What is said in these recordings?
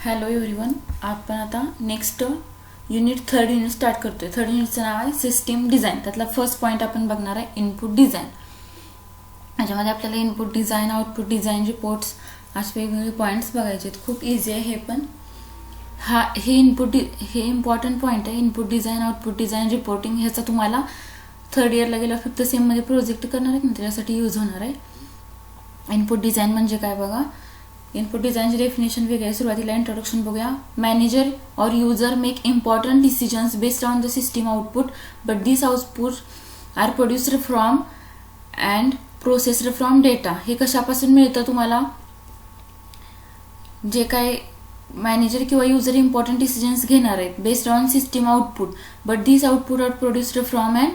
Hello everyone, आपण आता next third unit start करतोय। थर्ड युनिटचं नाव आहे सिस्टीम डिझाईन। त्यातला फर्स्ट पॉईंट आपण बघणार आहे इनपुट डिझाईन। याच्यामध्ये आपल्याला input design, output design, reports असे वेगवेगळे पॉईंट्स बघायचे आहेत। खूप इझी आहे हे पण। हे इम्पॉर्टंट पॉईंट आहे। Input design, output design, reporting ह्याचा तुम्हाला थर्ड इयरला गेल्यावर फिफ्थ सेममध्ये प्रोजेक्ट करणार आहेत ना, त्याच्यासाठी यूज होणार आहे। इनपुट डिझाईन म्हणजे काय बघा। इनपुट डिझाईनची डेफिनेशन वेगळी आहे। सुरुवातीला इंट्रोडक्शन बघूया। Manager or user make important decisions based on the system output, but this output are produced from and processed from data. हे कशापासून मिळतं तुम्हाला? जे काय मॅनेजर किंवा युजर इम्पॉर्टंट डिसिजन्स घेणार आहेत based on system output, but this output are produced from and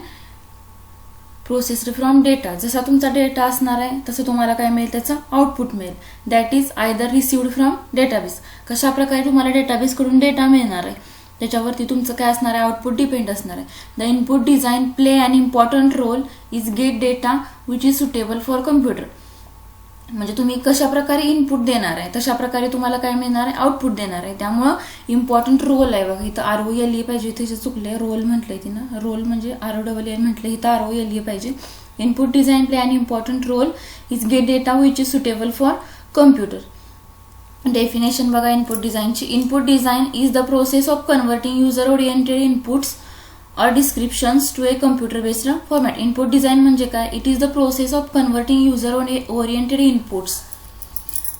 processed from data. जसा तुमचा डेटा असणार आहे तसं तुम्हाला काय मिळेल, त्याचा आउटपुट मिळेल। That is either received from database. कशा प्रकारे तुम्हाला डेटाबेस कडून डेटा मिळणार आहे त्याच्यावरती तुमचं काय असणार आहे, आउटपुट डिपेंड असणार आहे। The input design play an important role is get data which is suitable for computer. म्हणजे तुम्ही कशा प्रकारे इनपुट देणार आहे तशा प्रकारे तुम्हाला काय मिळणार आहे, आउटपुट देणार आहे। त्यामुळे इम्पॉर्टंट रोल आहे बघा। इथं ROLE पाहिजे, इथे चुकले, रोल म्हटलंय तिनं, रोल म्हणजे ROLE म्हटलं, इथं ROLE पाहिजे। Input design play an important role is get data which is suitable for computer. Definition बघा इनपुट डिझाईनची। Input design is the process of converting user oriented inputs or descriptions to a computer based format। input design म्हणजे काय? It is the process of converting user oriented inputs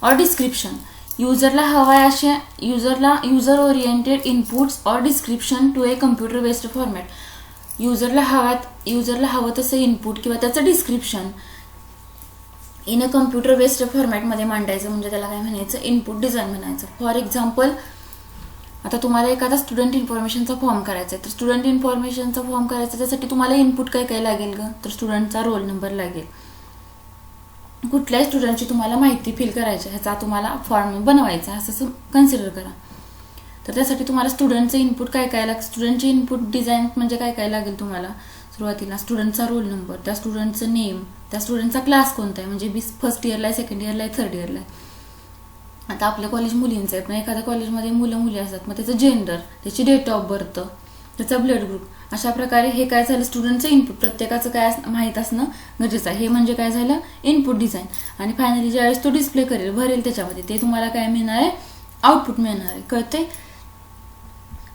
or description। युजरला हवाय अशा user oriented inputs और description to a computer based format. युजरला हवं तसं input किंवा त्याचं description in a computer based फॉर्मॅटमध्ये मांडायचं म्हणजे त्याला काय म्हणायचं, इनपुट डिझाईन म्हणायचं। फॉर एक्झाम्पल, आता तुम्हाला एखादा स्टुडंट इन्फॉर्मेशनचा फॉर्म करायचा आहे, तर स्टुडंट इन्फॉर्मेशनचा फॉर्म करायचा त्यासाठी तुम्हाला इनपुट काय काय लागेल ग? तर स्टुडंटचा रोल नंबर लागेल। कुठल्याही स्टुडंटची तुम्हाला माहिती फिल करायची, ह्याचा तुम्हाला फॉर्म बनवायचा असं कन्सिडर करा। तर त्यासाठी तुम्हाला स्टुडंटचं इनपुट काय काय लागेल, स्टुडंटची इनपुट डिझाईन म्हणजे काय काय लागेल तुम्हाला? सुरुवातीला स्टुडंटचा रोल नंबर, त्या स्टुडंटचं नेम, त्या स्टुडंटचा क्लास कोणता आहे, म्हणजे फर्स्ट इयरला आहे, सेकंड इयरला आहे, थर्ड इयरला आहे। आता आपल्या कॉलेज मुलींचं आहे, पण एखाद्या कॉलेजमध्ये मुली असतात, मग त्याचं जेंडर, त्याची डेट ऑफ बर्थ, त्याचा ब्लड ग्रुप, अशा प्रकारे हे काय झालं, स्टुडंटचं इनपुट प्रत्येकाचं काय माहीत असणं गरजेचं आहे। हे म्हणजे काय झालं, इनपुट डिझाईन। आणि फायनली ज्यावेळेस तो डिस्प्ले भरेल त्याच्यामध्ये ते तुम्हाला काय मिळणार आहे, आउटपुट मिळणार आहे। कळते?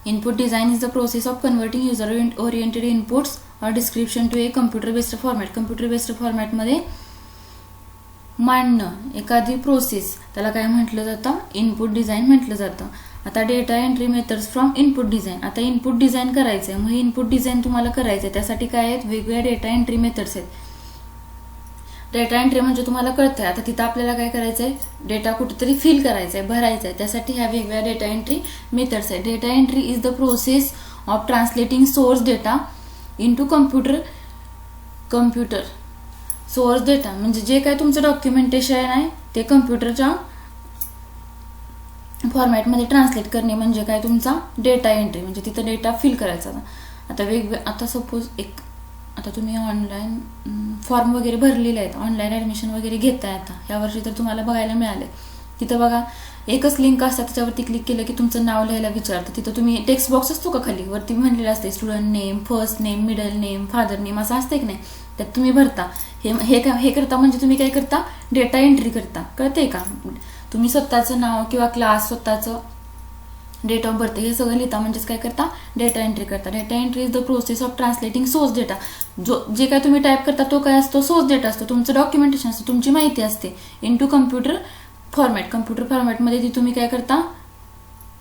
Input design is the process of converting user oriented inputs और description to a computer based format. Computer based फॉर्मॅटमध्ये मांडणं एखादी प्रोसेस, त्याला काय म्हटलं जातं, इनपुट डिझाईन म्हटलं जातं। आता data entry methods from input design. आता इनपुट डिझाईन करायचं आहे, मग इनपुट डिझाईन तुम्हाला करायचं आहे, त्यासाठी काय आहेत, वेगवेगळ्या डेटा एंट्री मेथड्स आहेत। डेटा एंट्री म्हणजे तुम्हाला कळतंय, आता तिथं आपल्याला काय करायचं आहे, डेटा कुठेतरी फिल करायचा आहे, भरायचा आहे, त्यासाठी ह्या वेगवेगळ्या डेटा एंट्री मेथड्स आहेत। Data entry is the process of translating source data into computer source data म्हणजे जे काय तुमचं डॉक्युमेंटेशन आहे ते कम्प्युटरच्या फॉर्मॅटमध्ये ट्रान्सलेट करणे म्हणजे काय, तुमचा डेटा एंट्री, म्हणजे तिथं डेटा फिल करायचा। आता सपोज आता तुम्ही ऑनलाईन फॉर्म वगैरे भरलेले आहेत, ऑनलाईन ऍडमिशन वगैरे घेताय आता यावर्षी, तर तुम्हाला बघायला मिळाले तिथं बघा एकच लिंक असतात, त्याच्यावरती क्लिक केलं की तुमचं नाव लिहायला विचारतं। तिथं तुम्ही टेक्स्ट बॉक्स असतो का खाली, वरती म्हणलेलं असते student name, first name, middle name, father name असं असते की नाही, त्यात तुम्ही भरता। हे करता म्हणजे तुम्ही काय करता, डेटा एंट्री करता। कळते का? तुम्ही स्वतःचं नाव किंवा क्लास, स्वतःचं डेट ऑफ बर्थ हे सगळं लिहिता, म्हणजेच काय करता, डेटा एंट्री करता। Data entry is the process of translating source data. जे काय तुम्ही टाईप करता तो काय असतो, सोर्स डेटा असतो, तुमचं डॉक्युमेंटेशन असतं, तुमची माहिती असते, इनटू कम्प्युटर फॉर्मॅट। कम्प्युटर फॉर्मॅटमध्ये ती तुम्ही काय करता,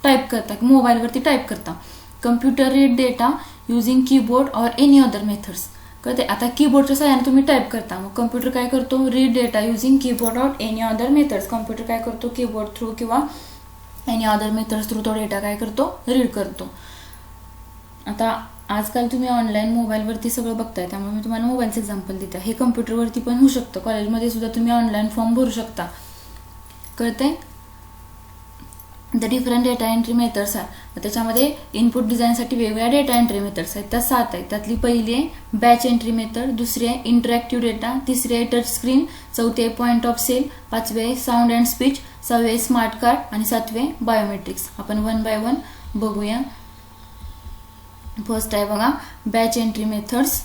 टाईप करता, मोबाईलवरती टाईप करता। Computer read data using keyboard और एनी अदर मेथड्स। कळते? आता कीबोर्डच्या सहाय्याने तुम्ही टाईप करता, मग कम्प्युटर काय करतो, रीड डेटा युझिंग कीबोर्ड और एनी अदर मेथड्स। कम्प्युटर काय करतो, कीबोर्ड थ्रू किंवा एनी अदर मेथड्स थ्रू तो डेटा काय करतो, रीड करतो। आता आजकाल तुम्ही ऑनलाईन मोबाईलवरती सगळं बघताय, त्यामुळे मी तुम्हाला मोबाईलचं एक्झाम्पल देते। हे कम्प्युटरवरती पण होऊ शकतं, कॉलेजमध्ये सुद्धा तुम्ही ऑनलाईन फॉर्म भरू शकता। कळते? The different data entry methods आहे. त्याच्यामध्ये इनपुट डिझाईनसाठी वेगवेगळ्या डेटा एंट्री मेथड्स आहेत. त्या 7 आहेत. त्यातली पहिली आहे बॅच एंट्री मेथड, दुसरी आहे इंटरॅक्टिव्ह डेटा, तिसरी आहे टच स्क्रीन, चौथी आहे पॉइंट ऑफ सेल, पाचवी आहे साऊंड अँड स्पीच, 6वी आहे स्मार्ट कार्ड आणि 7वी आहे बायोमेट्रिक्स. आपण 1 बाय 1 बघूया. फर्स्ट आहे बघा batch entry methods.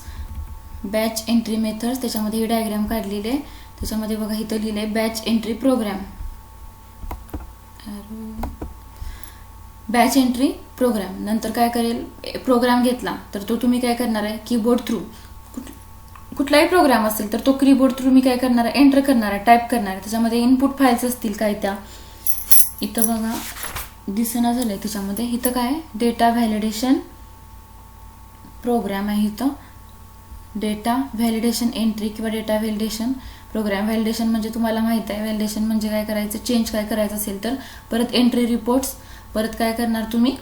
Batch entry methods त्याच्यामध्ये ही डायग्राम काढलेली आहे. त्याच्यामध्ये बघा इथं लिहिलंय batch entry program. Batch entry program नंतर काय करेल, प्रोग्राम घेतला तर तो तुम्ही काय करणार आहे कीबोर्ड थ्रू, कुठलाही प्रोग्राम असेल तर तो कीबोर्ड थ्रू मी काय करणार आहे एंटर करणार आहे, टाईप करणार आहे. त्याच्यामध्ये इनपुट फाईल्स असतील काय त्या इथं बघा दिसना झालंय. त्याच्यामध्ये इथं काय डेटा व्हॅलिडेशन प्रोग्राम आहे. इथं डेटा व्हॅलिडेशन एंट्री किंवा डेटा व्हॅलिडेशन प्रोग्राम. व्हॅलिडेशन म्हणजे तुम्हाला माहित आहे व्हॅलिडेशन म्हणजे काय करायचं, चेंज काय करायचं असेल तर. परत एंट्री रिपोर्ट्स, परत काय करणार तुम्ही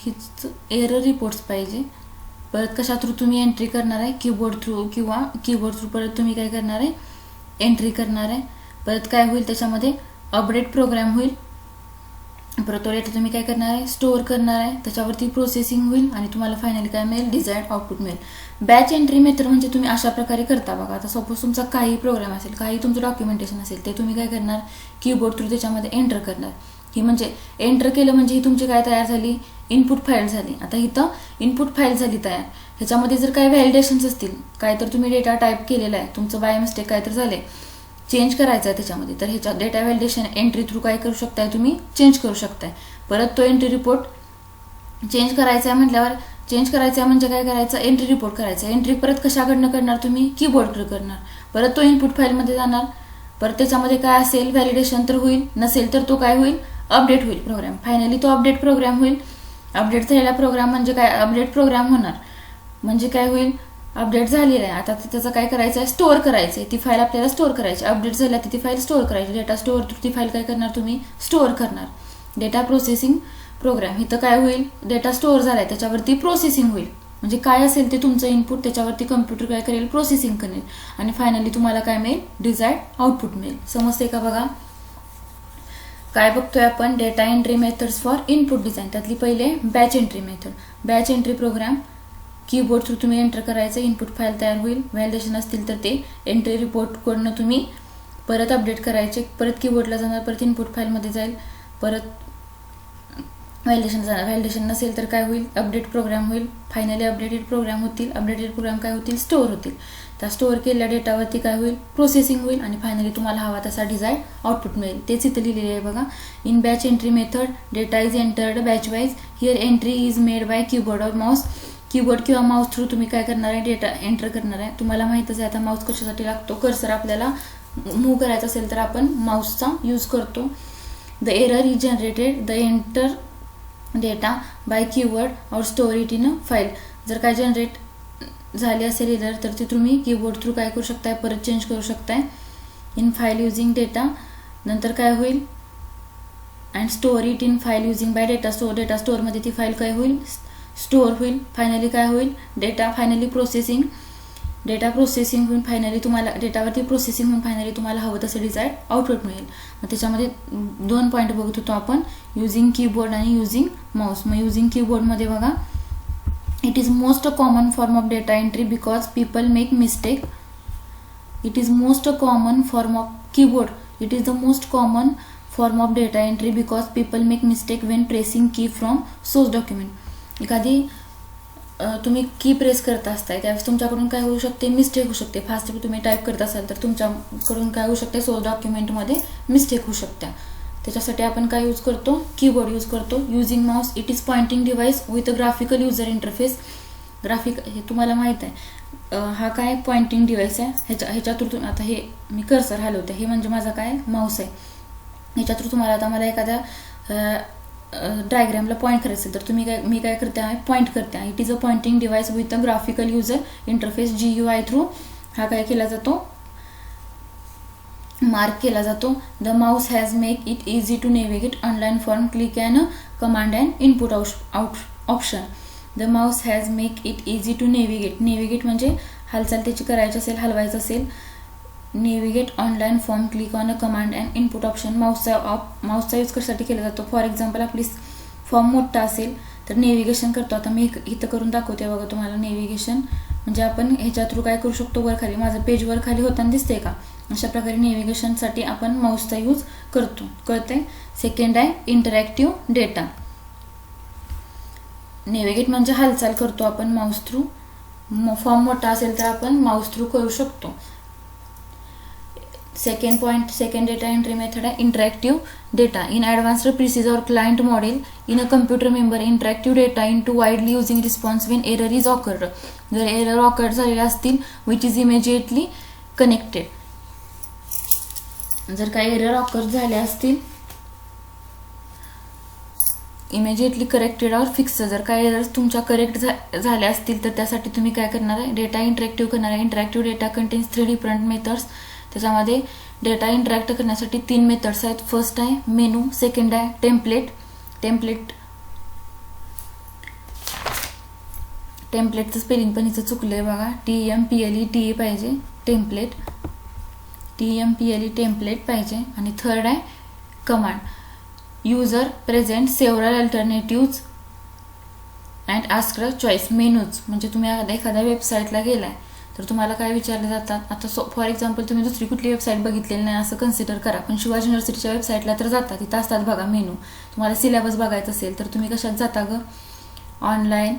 हिच एरर रिपोर्ट्स पाहिजे. परत कशा थ्रू तुम्ही एंट्री करणार आहे कीबोर्ड थ्रू किंवा कीबोर्ड थ्रू परत तुम्ही काय करणार आहे एंट्री करणार आहे. परत काय होईल त्याच्यामध्ये अपडेट प्रोग्राम होईल. परत तो डेटा तुम्ही काय करणार आहे स्टोअर करणार आहे, त्याच्यावरती प्रोसेसिंग होईल आणि तुम्हाला फायनली काय मिळेल डिझायर्ड आउटपुट मिळेल. बॅच एंट्री मेथड म्हणजे तुम्ही अशा प्रकारे करता बघा. आता सपोज तुमचा काही प्रोग्राम असेल, काही तुमचं डॉक्युमेंटेशन असेल ते तुम्ही काय करणार कीबोर्ड थ्रू त्याच्यामध्ये एंटर करणार. ही म्हणजे एंटर केलं म्हणजे ही तुमची काय तयार झाली इनपुट फाईल झाली. आता इथं इनपुट फाईल झाली तयार. ह्याच्यामध्ये जर काही व्हॅलिडेशन्स असतील, काय तर तुम्ही डेटा टाईप केलेला आहे, तुमचं बाय मिस्टेक काय तर झालंय, चेंज करायचा आहे त्याच्यामध्ये, तर ह्याच्या डेटा व्हॅलिडेशन एंट्री थ्रू काय करू शकताय तुम्ही चेंज करू शकताय. परत तो एंट्री रिपोर्ट चेंज करायचा आहे म्हटल्यावर चेंज करायचा आहे म्हणजे काय करायचं एंट्री रिपोर्ट करायचा. एंट्री परत कशाकडनं करणार तुम्ही कीबोर्डकडे करणार. परत तो इनपुट फाईलमध्ये जाणार. परत त्याच्यामध्ये काय असेल व्हॅलिडेशन तर होईल, नसेल तर तो काय होईल अपडेट होईल प्रोग्राम. फायनली तो अपडेट प्रोग्राम होईल. अपडेट झालेला प्रोग्राम म्हणजे काय अपडेट प्रोग्राम होणार म्हणजे काय होईल अपडेट झालेला आहे. आता त्याचं काय करायचं आहे स्टोअर करायचं आहे. ती फाईल आपल्याला स्टोअर करायची. अपडेट झाल्या ती फाईल स्टोअर करायची. डेटा स्टोअर ती फाईल काय करणार तुम्ही स्टोअर करणार. डेटा प्रोसेसिंग प्रोग्राम इथं काय होईल डेटा स्टोअर झालाय त्याच्यावरती प्रोसेसिंग होईल. म्हणजे काय असेल ते तुमचं इनपुट त्याच्यावरती कम्प्युटर काय करेल प्रोसेसिंग करेल आणि फायनली तुम्हाला काय मिळेल डिझायर्ड आउटपुट मिळेल. समजते का बघा. काय बघतोय आपण data entry methods for input design. त्यातली पहिले batch entry method. Batch entry program keyboard through तुम्ही एंटर करायचं, इनपुट फाईल तयार होईल. व्हॅलिडेशन असतील तर ते एंट्री रिपोर्ट कडनं तुम्ही परत अपडेट करायचे. परत कीबोर्डला जाणार, परत इनपुट फाईलमध्ये जाईल, परत व्हॅलिडेशन जाणार. व्हॅलिडेशन नसेल तर काय होईल अपडेट प्रोग्राम होईल. फायनली अपडेटेड प्रोग्राम होतील. अपडेटेड प्रोग्राम काय होतील स्टोअर होतील. त्या स्टोअर केलेल्या डेटावरती काय होईल प्रोसेसिंग होईल आणि फायनली तुम्हाला हवा तसा डिझायर्ड आउटपुट मिळेल. तेच इथं लिहिलेले आहे बघा. In batch entry method data is entered batch wise. Here entry is made by keyboard और माउस. कीबोर्ड किंवा माउस थ्रू तुम्ही काय करणार आहे डेटा एंटर करणार आहे. तुम्हाला माहितच आहे आता माउस कशासाठी लागतो. कर्सर आपल्याला मूव्ह करायचा असेल तर आपण माउसचा यूज करतो. The error is generated the enter data by keyword और store it in a file. जर काय जनरेट झाली असेल एरर तर ती तुम्ही कीबोर्ड थ्रू काय करू शकताय परत चेंज करू शकताय इन फाईल युझिंग डेटा. नंतर काय होईल and store it in file using bye data store. Data स्टोअरमध्ये ती फाईल काय होईल स्टोअर होईल. फायनली काय होईल data finally processing. Data processing होऊन फायनली तुम्हाला डेटावरती प्रोसेसिंग होऊन फायनली तुम्हाला हवं तसं डिझायर्ड आउटपुट मिळेल. मग त्याच्यामध्ये 2 पॉईंट बघत होतो आपण युझिंग कीबोर्ड आणि युझिंग माउस. मग युझिंग कीबोर्डमध्ये बघा it is most common form of data entry because people make mistake. It is most common form of keyboard. It is the most common form of data entry because people make mistake Wien pressing की from source document. एखादी तुम्ही की press करत असताय त्यावेळेस तुमच्याकडून काय होऊ शकते मिस्टेक होऊ शकते. फास्ट तुम्ही टाईप करत असाल तर तुमच्याकडून काय होऊ शकते सोर्स डॉक्युमेंटमध्ये मिस्टेक होऊ शकते. त्याच्यासाठी आपण काय यूज करतो कीबोर्ड यूज करतो. Using mouse it is pointing device with a graphical user interface. Graphic हे तुम्हाला माहित आहे हा काय पॉइंटिंग डिव्हाइस आहे. ह्याच्या थ्रू आता हे मी कर्सर हलवते हे म्हणजे माझा काय माउस आहे. ह्याच्या थ्रू तुम्हाला आता मला एखाद्या डायग्रामला पॉईंट करायचं असेल तर तुम्ही मी काय करते आहे पॉईंट करते आहे. It is a pointing device with a graphical user interface GUI through हा काय केला जातो मार्क केला जातो. The mouse has make it easy to navigate online form click and command and input out option. The mouse has make it easy to navigate. Navigate म्हणजे हालचाल त्याची करायची असेल हलवायचं असेल navigate online form, click on a command and input option. माऊसचा use कशासाठी केला जातो? फॉर एक्झाम्पल आपली फॉर्म मोठा असेल तर नेव्हिगेशन करतो. आता मी इथं करून दाखवते बघा तुम्हाला. नेव्हिगेशन म्हणजे आपण ह्याच्या थ्रू काय करू शकतो, वर खाली. माझं पेज वर खाली होताना दिसते का? अशा प्रकारे नेव्हिगेशनसाठी आपण माऊसचा यूज करतो. कळतंय? सेकंड आहे इंटरॅक्टिव्ह डेटा. नेव्हिगेट म्हणजे हालचाल करतो आपण माऊस थ्रू. फॉर्म मोठा असेल तर आपण माऊस थ्रू करू शकतो. सेकंड डेटा एंट्री मेथड आहे interactive data. In advanced process or client model in a computer member interactive data in to widely using response when error is occurred. जर error occurred झालेले असतील which is immediately connected. जर काही error occur झाले असतील immediately corrected और fix. जर काही एरर्स तुमच्या करेक्ट झाल्या असतील तर त्यासाठी तुम्ही काय करणार आहे? डेटा इंटरॅक्टिव्ह करणार आहे. Interactive data contains 3 different methods. त्याच्यामध्ये डेटा इंटरॅक्ट करण्यासाठी 3 मेथड्स आहेत. फर्स्ट आहे मेनू, सेकंड आहे टेम्पलेटचं स्पेलिंग पण इथं चुकलंय बघा. TEMPLETE पाहिजे. टेम्पलेट पाहिजे. आणि थर्ड आहे command. User present several alternatives and ask a choice. Menus म्हणजे तुम्ही एखाद्या वेबसाईटला गेलाय तर तुम्हाला काय विचारले जातात. आता फॉर एक्झाम्पल तुम्ही दुसरी कुठली वेबसाईट बघितलेली नाही असं कन्सिडर करा, पण शिवाजी युनिव्हर्सिटीच्या वेबसाईटला तर जातात. तिथं असतात बघा मेनू. तुम्हाला सिलेबस बघायचं असेल तर तुम्ही कशात जाता ग? ऑनलाईन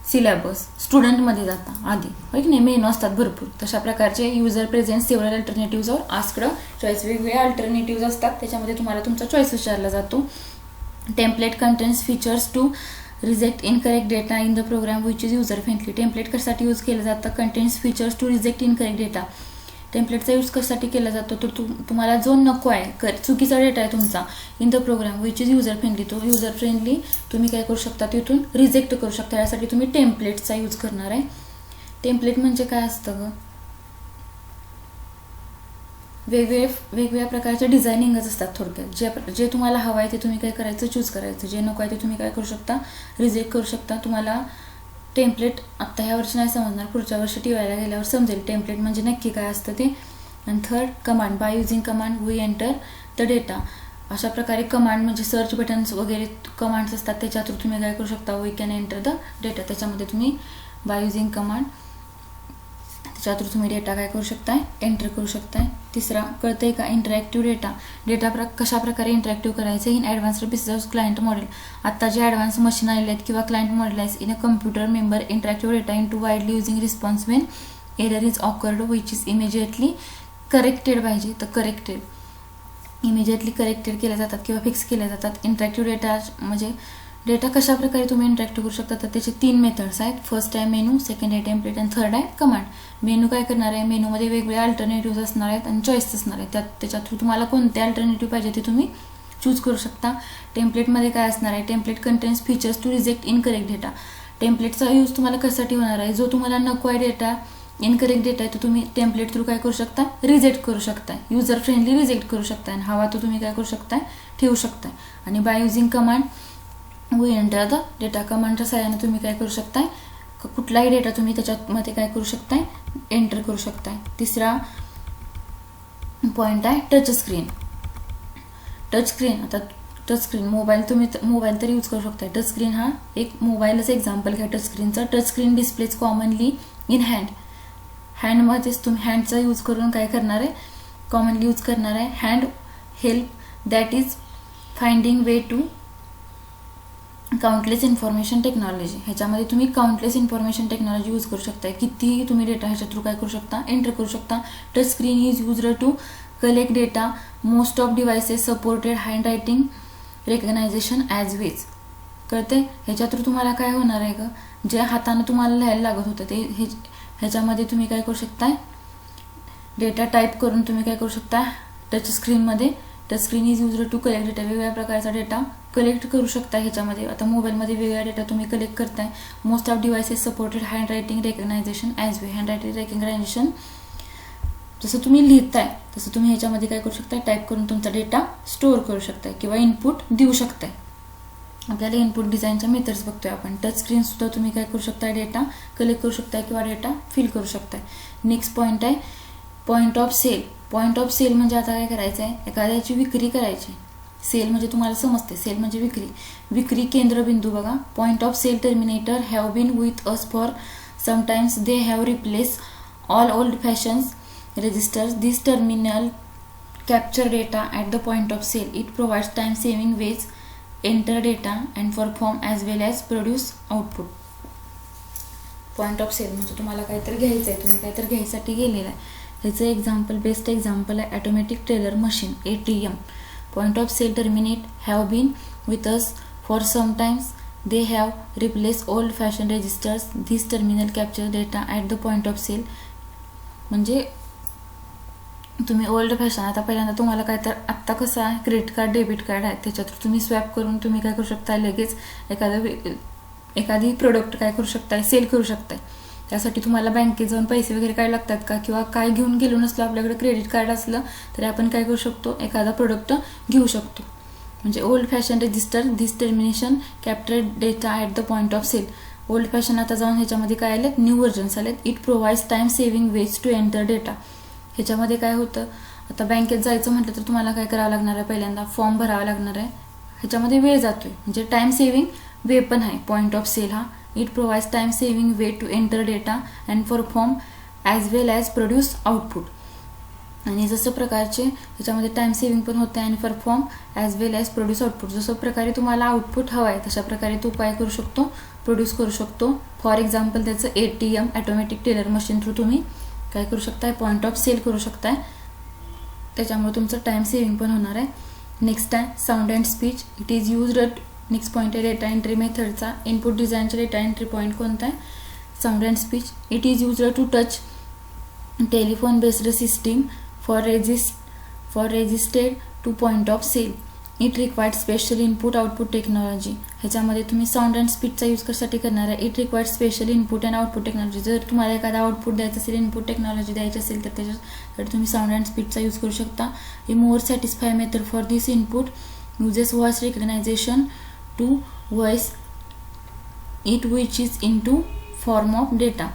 सिलेबस स्टुडंटमध्ये जाता आधी, होय की नाही? मेनू असतात भरपूर. तशा प्रकारचे युजर प्रेझेंट सेव्हरल अल्टरनेटिव्ज और आस्क्ड चॉईस. वेगवेगळे अल्टरनेटिव्ज असतात, त्याच्यामध्ये तुम्हाला तुमचा चॉईस विचारला जातो. Template contains features to reject incorrect data in the program which is user friendly. Template कशासाठी यूज केलं जातं? Contains features to reject incorrect data. टेम्पलेटचा यूज कशासाठी केला जातो? तर तुम्हाला जो नको आहे, चुकीचा डेटा आहे तुमचा in the program which is user friendly, तो युजर फ्रेंडली तुम्ही काय करू शकता? तिथून रिजेक्ट करू शकता. यासाठी तुम्ही टेम्पलेटचा यूज करणार आहे. टेम्पलेट म्हणजे काय असतं ग? वेगवेगळ्या प्रकारचे डिझायनिंगच असतात थोडक्यात. जे तुम्हाला हवं आहे ते तुम्ही काय करायचं? चूज करायचं. जे नको आहे ते तुम्ही काय करू शकता? रिजेक्ट करू शकता. तुम्हाला टेम्पलेट आत्ता ह्या वर्षी नाही समजणार, पुढच्या वर्षी टीवायला गेल्यावर समजेल टेम्पलेट म्हणजे नक्की काय असतं ते. आणि third command. By using command we enter the data. अशा प्रकारे कमांड म्हणजे सर्च बटन्स वगैरे कमांड्स असतात, त्याच्या थ्रू तुम्ही काय करू शकता? We can enter the data. त्याच्यामध्ये तुम्ही बाय युझिंग कमांड त्याच्या थ्रू तुम्ही डेटा काय करू शकताय? एंटर करू शकताय. तिसरा कळतंय का? इंटरॅक्टिव्ह डेटा कशा प्रकारे इंटरॅक्टिव्ह करायचं in advanced pieces of client model. आता जे ॲडव्हान्स मशीन आलेले आहेत किंवा क्लायंट मॉडेल आहे in a computer member interactive data in to widely using response when error is occurred which is immediately corrected पाहिजे. तर करेक्टेड इमिजिएटली करेक्टेड केल्या जातात किंवा फिक्स केल्या जातात. इंटरॅक्टिव्ह डेटा म्हणजे डेटा कशा प्रकारे तुम्ही इंटरॅक्ट करू शकता? तर त्याचे 3 मेथड्स आहेत. फर्स्ट आहे मेनू, सेकंड आहे टेम्पलेट आणि थर्ड आहे कमांड. मेनू काय करणार आहे? मेनूमध्ये वेगवेगळे अल्टरनेटिव्ह असणार आहेत आणि चॉईस असणार आहे. त्याच्या थ्रू तुम्हाला कोणते अल्टरनेटिव्ह पाहिजे ते तुम्ही चूज करू शकता. टेम्पलेटमध्ये काय असणार आहे? Template contains features to reject incorrect data. टेम्पलेटचा यूज तुम्हाला कशासाठी होणार आहे? जो तुम्हाला नको आहे डेटा, इनकरेक्ट डेटा आहे, तो तुम्ही टेम्पलेट थ्रू काय करू शकता? रिजेक्ट करू शकता. युजर फ्रेंडली रिजेक्ट करू शकता आणि हवा तो तुम्ही काय करू शकता? ठेवू शकता. आणि by using command we enter the data. कमांडच्या सहाय्याने तुम्ही काय करू शकताय? कुठलाही डेटा तुम्ही त्याच्यामध्ये काय करू शकताय? एंटर करू शकताय. तिसरा पॉइंट आहे टच स्क्रीन. आता टच स्क्रीन मोबाईल तर यूज करू शकताय. टच स्क्रीन हा एक मोबाईलच एक्झाम्पल घ्या टच स्क्रीनचा. Touch screen displays commonly in हँडमध्येच तुम्ही हँडचा यूज करून काय करणार आहे? कॉमनली यूज करणार आहे. Hand help that is finding way to countless information technology. ह्याच्यामध्ये तुम्ही काउंटलेस इन्फॉर्मेशन टेक्नॉलॉजी यूज करू शकता. कितीही तुम्ही डेटा ह्याच्या थ्रू काय करू शकता? एंटर करू शकता. Touch screen is used to collect data. Most of devices supported hand writing recognition as ways. कळते? ह्याच्या थ्रू तुम्हाला काय होणार आहे ग? जे हाताने तुम्हाला लिहायला लागत होतं ते ह्याच्यामध्ये तुम्ही काय करू शकताय? डेटा टाईप करून तुम्ही काय करू शकता? टच स्क्रीनमध्ये. Touch screen is used to collect data. वेगवेगळ्या प्रकारचा डेटा कलेक्ट करू शकता ह्याच्यामध्ये. आता मोबाईलमध्ये वेगवेगळा डेटा तुम्ही कलेक्ट करताय. Most of devices supported hand writing recognition as way. Hand writing recognition जसं तुम्ही लिहिताय तसं तुम्ही ह्याच्यामध्ये काय करू शकताय? टाईप करून तुमचा डेटा स्टोअर करू शकताय किंवा इनपुट देऊ शकताय. आपल्याला इनपुट डिझाईनच्या मेथड्स बघतोय आपण. टच स्क्रीन सुद्धा तुम्ही काय करू शकताय? डेटा कलेक्ट करू शकताय किंवा डेटा फिल करू शकताय. नेक्स्ट पॉईंट आहे पॉइंट ऑफ सेल म्हणजे आता काय करायचं आहे, एखाद्याची विक्री करायची. सेल म्हणजे तुम्हाला समजते, सेल म्हणजे विक्री केंद्रबिंदू बघा. Point of sale terminator have been with us for sometimes they have replace all old fashions registers. This terminal capture data at the point of sale. It provides time saving ways enter data and perform as well as produce output. Point of sale म्हणजे तुम्हाला काहीतरी घ्यायचं आहे, तुम्ही काहीतरी घ्यायसाठी गेलेला आहे. ह्याचं एक्झाम्पल, बेस्ट एक्झाम्पल आहे automatic teller machine ATM. Point of sale terminate have been with us for sometimes they have replace old fashion registers. This terminal capture data at the point of sale. म्हणजे तुम्ही old fashion, आता पहिल्यांदा तुम्हाला काय तर आत्ता कसं आहे, क्रेडिट कार्ड डेबिट कार्ड आहे, त्याच्यातून तुम्ही स्वॅप करून तुम्ही काय करू शकता, लगेच एखादी प्रोडक्ट काय करू शकताय, सेल करू शकताय. त्यासाठी तुम्हाला बँकेत जाऊन पैसे वगैरे काय लागतात का, किंवा काय घेऊन गेलो नसलं, आपल्याकडे क्रेडिट कार्ड असलं तरी आपण काय करू शकतो, एखादा प्रोडक्ट घेऊ शकतो. म्हणजे old fashion register this termination capture data at the point of sale. Old fashion आता जाऊन ह्याच्यामध्ये काय आलेत, न्यू व्हर्जन्स आलेत. It provides time saving ways to enter data. ह्याच्यामध्ये काय होतं, आता बँकेत जायचं म्हटलं तर तुम्हाला काय करावं लागणार आहे, पहिल्यांदा फॉर्म भरावा लागणार आहे. ह्याच्यामध्ये वेळ जातोय, म्हणजे टाइम सेव्हिंग वे पण आहे पॉइंट ऑफ सेल हा. It provides time saving way to enter data and perform as well as produce output. आणि जसं प्रकारचे ह्याच्यामध्ये टाइम सेव्हिंग पण होते आणि perform as well as produce output. जसं प्रकारे तुम्हाला आउटपुट हवं आहे तशा प्रकारे तो काय करू शकतो, प्रोड्यूस करू शकतो. फॉर एक्झाम्पल त्याचं ATM automatic teller machine through तुम्ही काय करू शकताय, पॉइंट ऑफ सेल करू शकताय. त्याच्यामुळे तुमचं टाइम सेव्हिंग पण होणार आहे. नेक्स्ट आहे sound and speech. It is used. Next point आहे डेटा एंट्री मेथडचा. इनपुट डिझाईनचा डेटा एंट्री पॉईंट कोणता आहे, sound and speech. It is used to touch telephone based system for registered to point of sale. It required special input output technology. ह्याच्यामध्ये तुम्ही sound and स्पीचचा use कशासाठी करणार आहे, it required special input and output technology. जर तुम्हाला एखादा output द्यायचं असेल, इनपुट टेक्नॉलॉजी द्यायची असेल तर त्याच्यासाठी तुम्ही साऊंड अँड स्पीचचा यूज करू शकता. A more satisfy method for this input uses voice recognition to voice it which is into form of data.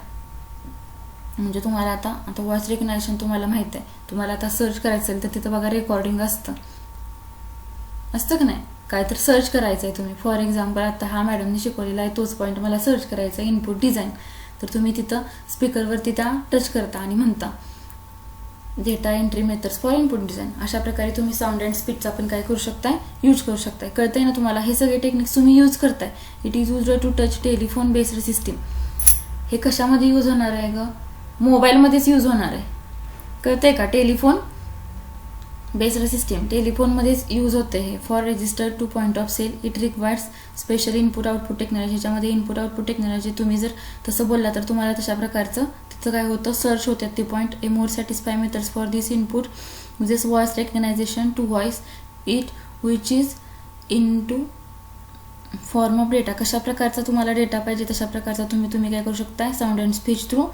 म्हणजे तुम्हाला आता व्हॉइस रेकग्नायझेशन तुम्हाला माहित आहे, तुम्हाला आता सर्च करायचं असेल तर तिथं बघा रेकॉर्डिंग असतं का नाही, काय तर सर्च करायचं आहे तुम्ही. फॉर एक्झाम्पल आता हा मॅडमने शिकवलेला आहे तोच पॉईंट मला सर्च करायचा आहे, इनपुट डिझाईन. तर तुम्ही तिथं स्पीकरवरती त्या टच करता आणि म्हणता data entry methods for input design. अशा प्रकारे तुम्ही साऊंड अँड स्पीचचा पण काय करू शकताय, यूज करू शकताय. कळतंय ना तुम्हाला, हे सगळे टेक्निक्स तुम्ही यूज करताय. It is used to touch telephone based system. हे कशामध्ये यूज होणार आहे ग, मोबाईलमध्येच यूज होणार आहे. कळतंय का, टेलिफोन बेस्ड सिस्टीम टेलिफोनमध्येच यूज होते हे. For register to point of sale it requires special input output technology. ह्याच्यामध्ये इनपुट आउटपुट टेक्नॉलॉजी तुम्ही जर तसं बोलला तर तुम्हाला तशा प्रकारचं तिथं काय होतं, सर्च होतात ते point. A more satisfy methods for this input uses voice recognition to voice it which is in to form of data. कशा प्रकारचा तुम्हाला डेटा पाहिजे तशा प्रकारचा तुम्ही काय करू शकताय, sound and speech through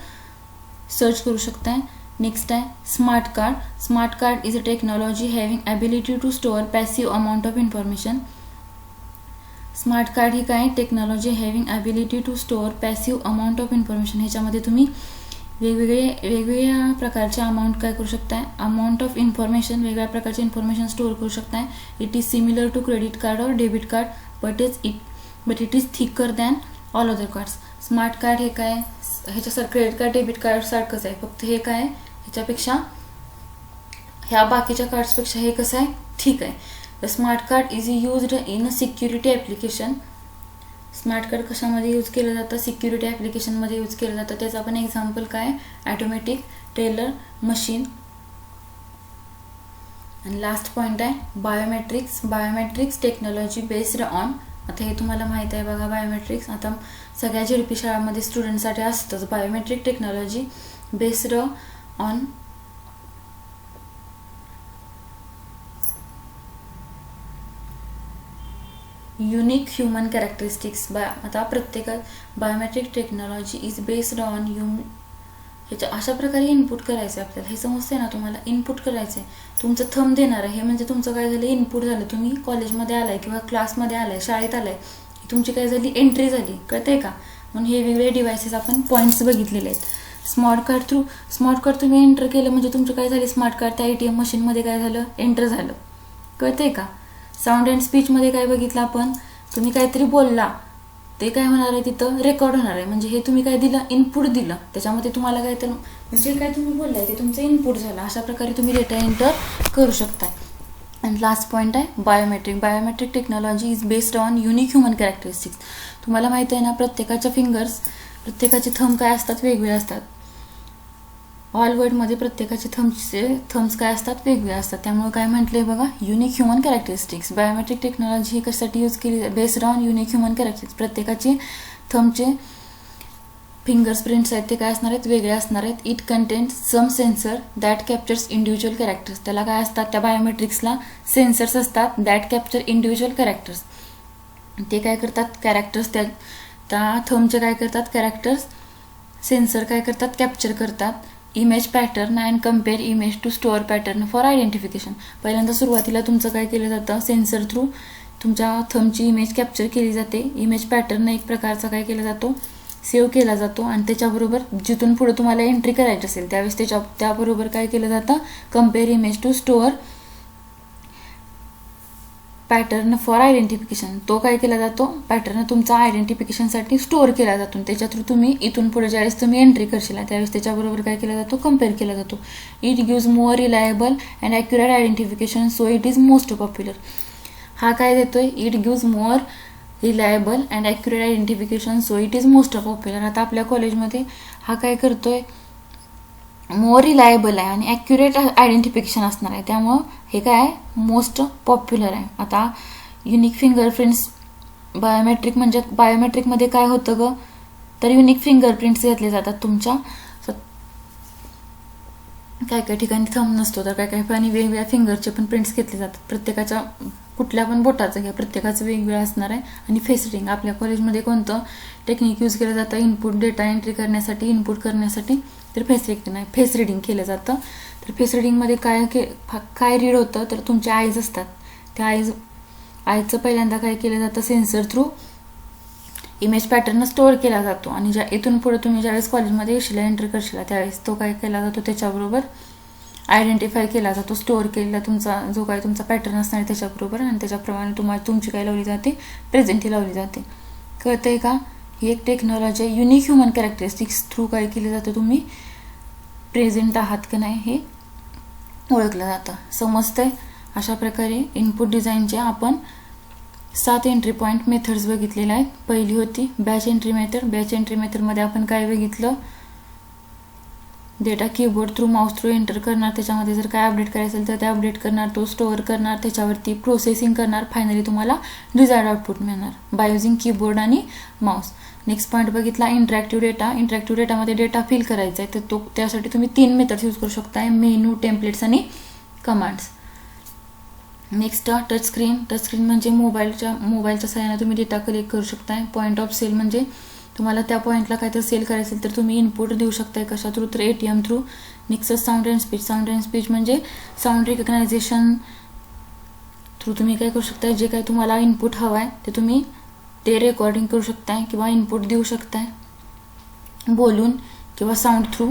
search करू शकताय. नेक्स्ट आहे smart card. Smart card is a technology having ability to store passive amount of information. Smart card ही काय technology having ability to store passive amount of information. ह्याच्यामध्ये तुम्ही वेगवेगळ्या प्रकारचे amount काय करू शकताय, अमाऊंट ऑफ इन्फॉर्मेशन, वेगवेगळ्या प्रकारचे इन्फॉर्मेशन स्टोअर करू शकताय. It is similar to credit card और debit card but it is thicker than all other cards. Smart card हे काय, ह्याच्यासारखं क्रेडिट कार्ड डेबिट कार्ड सारखंच आहे, फक्त हे काय ह्याच्यापेक्षा, ह्या बाकीच्या कार्ड्सपेक्षा हे कसं आहे, ठीक आहे. The smart card is used in a security application. Smart card कशामध्ये यूज केलं जातं, सिक्युरिटी ॲप्लिकेशनमध्ये यूज केलं जातं. त्याचं पण एक्झाम्पल काय, ऑटोमॅटिक टेलर मशीन. आणि लास्ट पॉईंट आहे biometrics. Biometrics technology based on, आता हे तुम्हाला माहीत आहे बघा बायोमेट्रिक्स. आता सगळ्या झेडपी शाळांमध्ये स्टुडंटसाठी असतंच biometric technology based on unique human characteristics. आता प्रत्येकात biometric technology is based on ह्याच्या अशा प्रकारे इनपुट करायचं आहे आपल्याला. हे समजते ना तुम्हाला, इनपुट करायचं आहे. तुमचं थंब देणार आहे, हे म्हणजे तुमचं काय झालं, इनपुट झालं. तुम्ही कॉलेजमध्ये आलाय किंवा क्लासमध्ये आलाय, शाळेत आलाय, तुमची काय झाली, एंट्री झाली. कळतंय का. म्हणून हे वेगवेगळे डिव्हायसेस आपण पॉईंट्स बघितलेले आहेत. स्मार्ट कार्ड तुम्ही एंटर केलं म्हणजे तुमचं काय झालं, स्मार्ट कार्ड त्या ATM मशीनमध्ये काय झालं, एंटर झालं. कळतंय का? साऊंड अँड स्पीचमध्ये काय बघितलं आपण, तुम्ही काहीतरी बोलला ते काय होणार आहे, तिथं रेकॉर्ड होणार आहे. म्हणजे हे तुम्ही काय दिलं, इनपुट दिलं, त्याच्यामध्ये तुम्हाला काय तर म्हणजे काय तुम्ही बोललाय ते तुमचं इनपुट झालं. अशा प्रकारे तुम्ही डेटा एंटर करू शकता. अँड लास्ट पॉईंट आहे biometric technology is based on unique human characteristics. तुम्हाला माहिती आहे ना, प्रत्येकाचे थंब काय असतात, वेगवेगळे असतात. ऑल वर्ल्डमध्ये प्रत्येकाचे थम्स काय असतात, वेगवेगळे असतात. त्यामुळे काय म्हटलंय बघा, unique human characteristics. Biometric technology ही कशासाठी यूज केली, based on unique human characteristics. प्रत्येकाचे थंबचे फिंगर्स प्रिंट्स आहेत ते काय असणार आहेत, वेगळे असणार आहेत. It contains some sensor that captures individual characters. त्याला काय असतात, त्या बायोमेट्रिक्सला सेन्सर्स असतात दॅट कॅप्चर इंडिव्हिज्युअल कॅरेक्टर्स. ते काय करतात, कॅरेक्टर्स त्या थंबचे काय करतात, कॅरेक्टर्स सेन्सर काय करतात, कॅप्चर करतात. Image pattern and compare image to store pattern for identification. पहिल्यांदा सुरुवातीला तुमचं काय केलं जातं, सेन्सर थ्रू तुमच्या थंबची इमेज कॅप्चर केली जाते. इमेज पॅटर्न एक प्रकारचा काय केला जातो, सेव्ह केला जातो. आणि त्याच्याबरोबर जिथून पुढे तुम्हाला एंट्री करायची असेल त्यावेळेस त्याबरोबर काय केलं जातं, compare image to store pattern for identification. तो काय केला जातो, पॅटर्न तुमचा आयडेंटिफिकेशनसाठी स्टोअर केला जातो. त्याच्या थ्रू तुम्ही इथून पुढे ज्यावेळेस तुम्ही एंट्री करशील त्यावेळेस त्याच्याबरोबर काय केला जातो, कम्पेअर केला जातो. It gives more reliable and accurate identification, so it is most popular. हा काय देतोय, it gives more reliable and accurate identification, so it is most popular. आता आपल्या कॉलेजमध्ये हा काय करतोय, मोर रिलायबल आहे आणि ॲक्युरेट आयडेंटिफिकेशन असणार आहे. त्यामुळं हे काय आहे, मोस्ट पॉप्युलर आहे. आता युनिक फिंगरप्रिंट्स बायोमेट्रिकमध्ये काय होतं ग, तर युनिक फिंगरप्रिंट्स घेतले जातात तुमच्या. काय ठिकाणी थंब नसतो तर काय ठिकाणी वेगवेगळ्या फिंगरचे पण प्रिंट्स घेतले जातात. प्रत्येकाच्या कुठल्या पण बोटाचं घ्या, प्रत्येकाचं वेगवेगळं असणार आहे. आणि फेस रिडिंग, आपल्या कॉलेजमध्ये कोणतं टेक्निक यूज केलं जातं, इनपुट डेटा एंट्री करण्यासाठी, इनपुट करण्यासाठी, तर फेस रिडिंग केलं जातं. तर फेस रिडिंगमध्ये काय रीड होतं, तर तुमच्या आईज असतात, त्या आईचं पहिल्यांदा काय केलं जातं, sensor through image pattern store केला जातो. आणि इथून पुढे तुम्ही ज्यावेळेस कॉलेजमध्ये येशील, एंट्री करशील त्यावेळेस तो काय केला जातो, त्याच्याबरोबर आयडेंटिफाय केला जातो. स्टोअर केलेला तुमचा जो काय तुमचा पॅटर्न असणार त्याच्याबरोबर, आणि त्याच्याप्रमाणे तुमची काय लावली जाते, प्रेझेंटी लावली जाते. कळतंय का? ही एक टेक्नॉलॉजी आहे. युनिक ह्युमन कॅरेक्टरिस्टिक्स थ्रू काय केलं जातं, तुम्ही प्रेझेंट आहात का नाही हे ओळखलं जातं. समजतंय? अशा प्रकारे इनपुट डिझाईनचे आपण 7 एंट्री पॉईंट मेथड्स बघितलेल्या आहेत. पहिली होती batch entry method. Batch entry मेथडमध्ये आपण काय बघितलं, data keyboard through Mouse through enter करणार, त्याच्यामध्ये जर काय अपडेट करायचं असेल तर ते अपडेट करणार, तो स्टोअर करणार, त्याच्यावरती प्रोसेसिंग करणार, फायनली तुम्हाला डिझायर्ड आउटपुट मिळणार बाय युझिंग कीबोर्ड आणि माऊस. नेक्स्ट पॉईंट बघितला इंटरॅक्टिव्ह डेटा. इंटरॅक्टिव्ह डेटामध्ये डेटा फिल करायचा आहे तर त्यासाठी तुम्ही 3 मेथड्स यूज करू शकता, मेनू, टेम्पलेट्स आणि कमांड्स. नेक्स्ट टच स्क्रीन म्हणजे मोबाईलच्या सहाय्याने तुम्ही डेटा कलेक्ट करू शकताय. पॉईंट ऑफ सेल म्हणजे तुम्हाला त्या पॉईंटला काहीतरी सेल करायचं असेल तर तुम्ही इनपुट देऊ शकताय, कशा थ्रू, तर ATM through. Next sound and speech म्हणजे साऊंड रिकग्नायझेशन थ्रू तुम्ही काय करू शकताय, जे काय तुम्हाला इनपुट हवं आहे ते तुम्ही ते रेकॉर्डिंग करू शकताय किंवा इनपुट देऊ शकताय बोलून किंवा साऊंड थ्रू.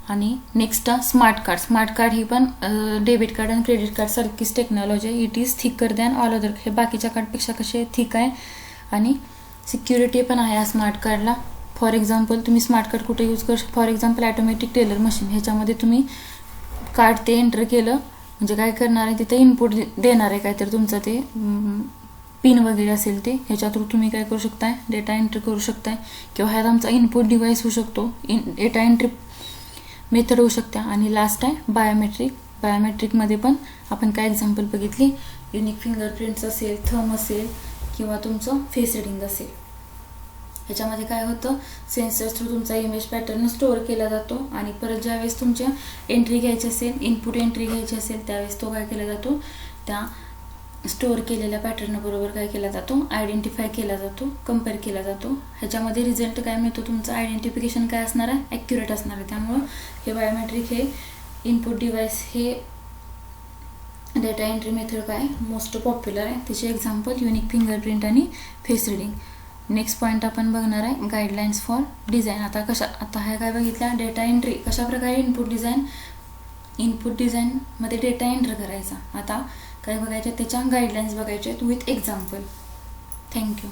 आणि नेक्स्ट स्मार्ट कार्ड ही पण डेबिट कार्ड आणि क्रेडिट कार्ड सारखीच टेक्नॉलॉजी आहे. It is thicker than all other. हे बाकीच्या कार्डपेक्षा कसे थिक आहे आणि सिक्युरिटी पण आहे या स्मार्ट कार्डला. फॉर एक्झाम्पल तुम्ही स्मार्ट कार्ड कुठे यूज करू शकता, for example automatic teller machine, ह्याच्यामध्ये तुम्ही कार्ड ते एंटर केलं म्हणजे काय करणार आहे, तिथे इनपुट देणार आहे काय तर तुमचं ते पिन वगैरे असेल ते, ह्याच्या थ्रू तुम्ही काय करू शकताय, डेटा एंट्री करू शकताय. किंवा ह्यात आमचा इनपुट डिव्हाइस होऊ शकतो, डेटा एंट्री मेथड होऊ शकते. आणि लास्ट आहे बायोमेट्रिकमध्ये पण आपण काय एक्झाम्पल बघितली, युनिक फिंगरप्रिंट्स असेल, थंब असेल किंवा तुमचं फेस रिडिंग असेल. ह्याच्यामध्ये काय होतं, सेन्सर्स थ्रू तुमचा इमेज पॅटर्न स्टोअर केला जातो आणि परत ज्यावेळेस तुमच्या एंट्री घ्यायची असेल, इनपुट एंट्री घ्यायची असेल त्यावेळेस तो काय केला जातो, त्या स्टोअर केलेल्या पॅटर्न बरोबर काय केला जातो, आयडेंटिफाय केला जातो, कम्पेअर केला जातो. ह्याच्यामध्ये रिझल्ट काय मिळतो, तुमचं आयडेंटिफिकेशन काय असणार आहे, ॲक्युरेट असणार आहे. त्यामुळं हे बायोमेट्रिक हे इनपुट डिव्हाइस हे डेटा एंट्री मेथड काय मोस्ट पॉप्युलर आहे. त्याचे एक्झाम्पल युनिक फिंगरप्रिंट आणि फेस रिडिंग. नेक्स्ट पॉईंट आपण बघणार आहे गाईडलाईन्स फॉर डिझाईन. आता ह्या काय बघितल्या, डेटा एंट्री कशाप्रकारे इनपुट डिझाईनमध्ये डेटा एंटर करायचा. आता काय बघायचे, त्याच्या गाईडलाईन्स बघायचे विथ एक्झाम्पल. थँक्यू.